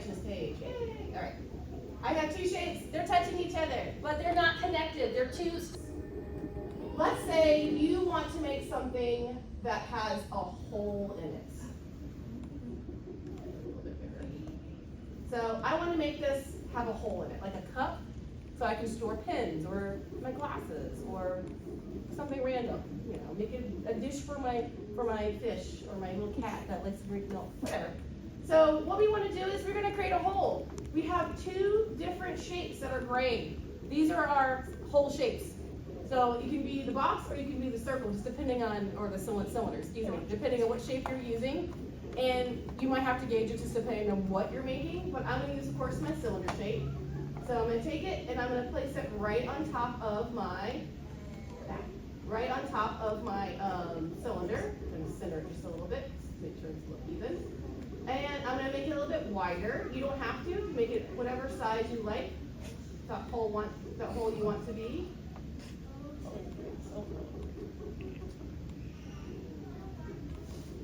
touching this page. Yay! All right. I have two shapes. They're touching each other, but they're not connected. They're two. Let's say you want to make something that has a hole in it. A little bit bigger. So I want to make this have a hole in it, like a cup, so I can store pens or my glasses or something random. You know, make it a dish for my fish or my little cat that likes to drink milk, whatever. So what we want to do is we're going to create a hole. We have two different shapes that are gray. These are our hole shapes. So you can be the box or you can be the circle, just depending on, or the cylinder, excuse me, depending on what shape you're using. And you might have to gauge it just depending on what you're making, but I'm going to use, of course, my cylinder shape. So I'm going to take it and I'm going to place it right on top of my cylinder. I'm going to center it just a little bit, make sure it's a little even. And I'm going to make it a little bit wider. You don't have to. Make it whatever size you like, that hole you want to be.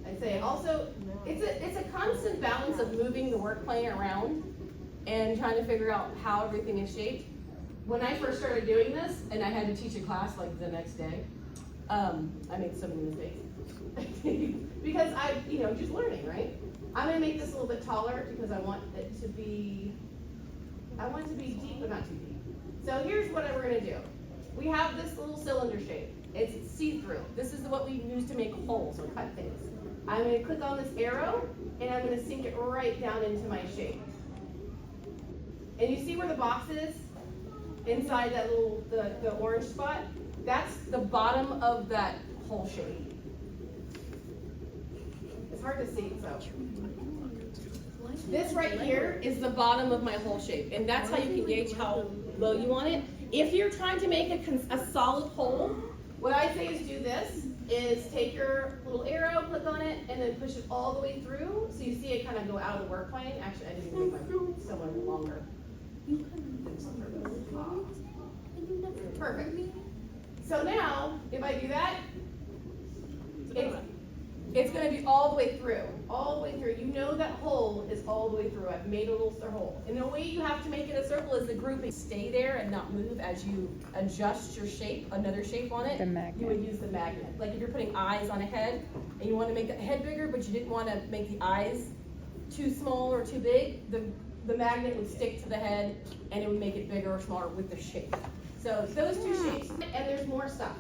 I'd say also, it's a constant balance of moving the work plane around and trying to figure out how everything is shaped. When I first started doing this, and I had to teach a class like the next day, I made so many mistakes. Because just learning, right? I'm gonna make this a little bit taller because I want it to be deep, but not too deep. So here's what we're gonna do. We have this little cylinder shape. It's see-through. This is what we use to make holes or cut things. I'm gonna click on this arrow, and I'm gonna sink it right down into my shape. And you see where the box is? Inside that little, the orange spot? That's the bottom of that hole shape. It's hard to see, so. This right here is the bottom of my hole shape, and that's how you can gauge how low you want it. If you're trying to make a solid hole, what I say is do this, is take your little arrow, click on it, and then push it all the way through, so you see it kind of go out of the work plane. Actually, I didn't make my cylinder longer. Perfect. So now, if I do that, it's going to be all the way through. All the way through. You know that hole is all the way through. I've made a little hole. And the way you have to make it a circle is the grouping. Stay there and not move as you adjust your shape, another shape on it. The magnet. You would use the magnet. Like if you're putting eyes on a head and you want to make the head bigger, but you didn't want to make the eyes too small or too big, the magnet would stick to the head and it would make it bigger or smaller with the shape. So those two shapes, and there's more stuff.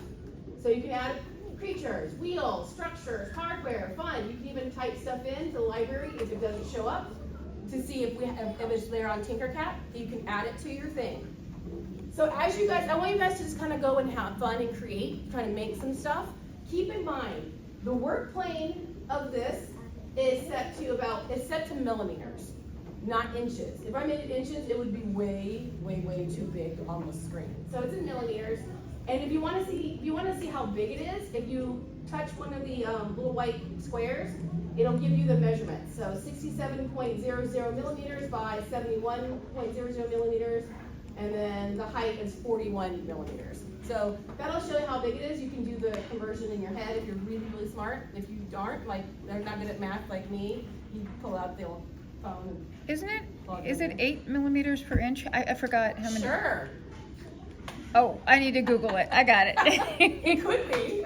So you can add creatures, wheels, structures, hardware, fun. You can even type stuff into the library if it doesn't show up to see if we have an image there on tinkercad. You can add it to your thing. So as you guys, I want you guys to just kind of go and have fun and create, trying to make some stuff. Keep in mind, the work plane of this is set to millimeters, not inches. If I made it inches, it would be way, way, way too big on the screen. So it's in millimeters. And if you want to see how big it is, if you touch one of the little white squares, it'll give you the measurement. So 67.00 millimeters by 71.00 millimeters, and then the height is 41 millimeters. So that'll show you how big it is. You can do the conversion in your head if you're really, really smart. If you aren't, like they're not good at math like me, you pull out the old phone. Is it 8 millimeters per inch? I forgot how many. Sure. Oh, I need to Google it. I got it. It could be.